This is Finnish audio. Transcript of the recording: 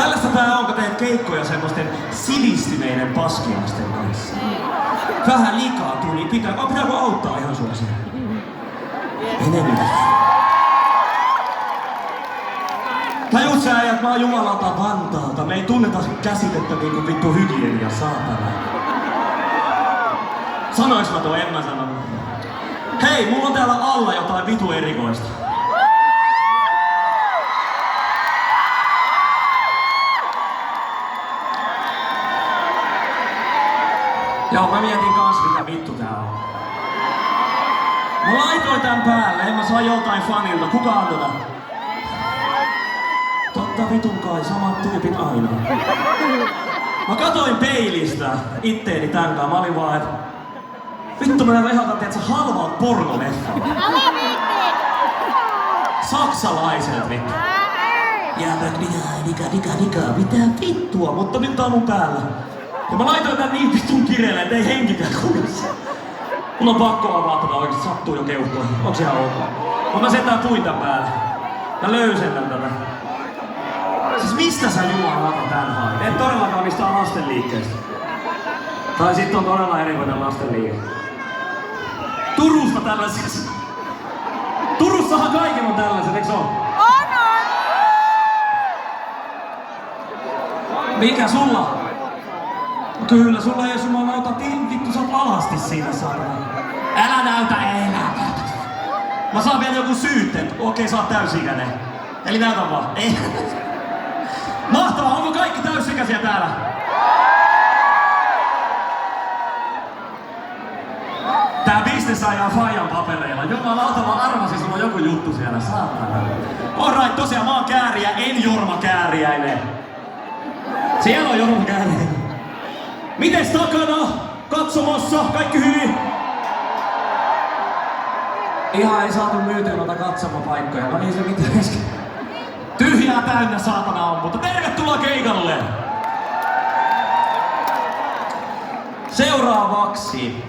Tällaista tää on, kun teet keikkoja semmoisten sivistyneiden paskiaisten kanssa. Vähän liikaa tuli, pitääkö auttaa ihan sua siellä? Enemmän. Tajut sä äijät, mä oon Jumalalta Vantaalta. Me ei tunneta käsitettä niinku vittu hygienia, saatana. Sanois mä tuo, en mä sanonut. Hei, mulla on täällä alla jotain vitu erikoista. Joo, mä mietin kans mitä vittu tää on. Mä laitoin tän päälle, en mä saa joltain fanilta. Kuka antoi tän? Totta vitun kai, samat tyypit aina. Mä katoin peilistä itteeni tän kanssa. Mä olin vaan, et vittu mä rehotan, teet sä halvalta pornoleffaa. Älä viitti! Saksalaiset vittu. Jäävät diga, mitä vittua, mutta nyt tää on mun päällä. Ja mä laitoin tän niin vittun kireelle, ettei henkikään kunnossa. Mun on pakko avata tätä oikeesti, sattuu jo keuhkoihin. Onks ihan ok? Mut mä sentään puin tän päälle. Mä löysennän tätä. Siis mistä sä jumalauta tän hait? Et todellakaan mistään lastenliikkeestä. Tai sit on todella erikoinen lastenliike. Turusta tällaisiksi. Turussahan kaikilla on tällaiset, eiks oo? On! Mikä sulla? Kyllä, sulla ei sulla nauta vittu, sä oot alasti siinä saatana. Älä näytä. Mä saan vielä joku syytteen. Okei, sä oot täysikäinen. Eli näytä vaan. Ei. Mahtavaa, onko kaikki täysikäisiä täällä? Tää bisnes ajaa faijan papereilla. Jumalauta, mä arvasin, sulla on joku juttu siellä, saatana. Alright, tosiaan mä oon Kääriä, en Jorma Kääriäinen. Siellä on Jorma Kääriäinen. Mites takana? Katsomossa? Kaikki hyvin? Ihan ei saatu myytyä noita katsomapaikkoja. No niin se mitä äsken. Tyhjää täynnä saatana on, mutta tervetuloa keikalle! Seuraavaksi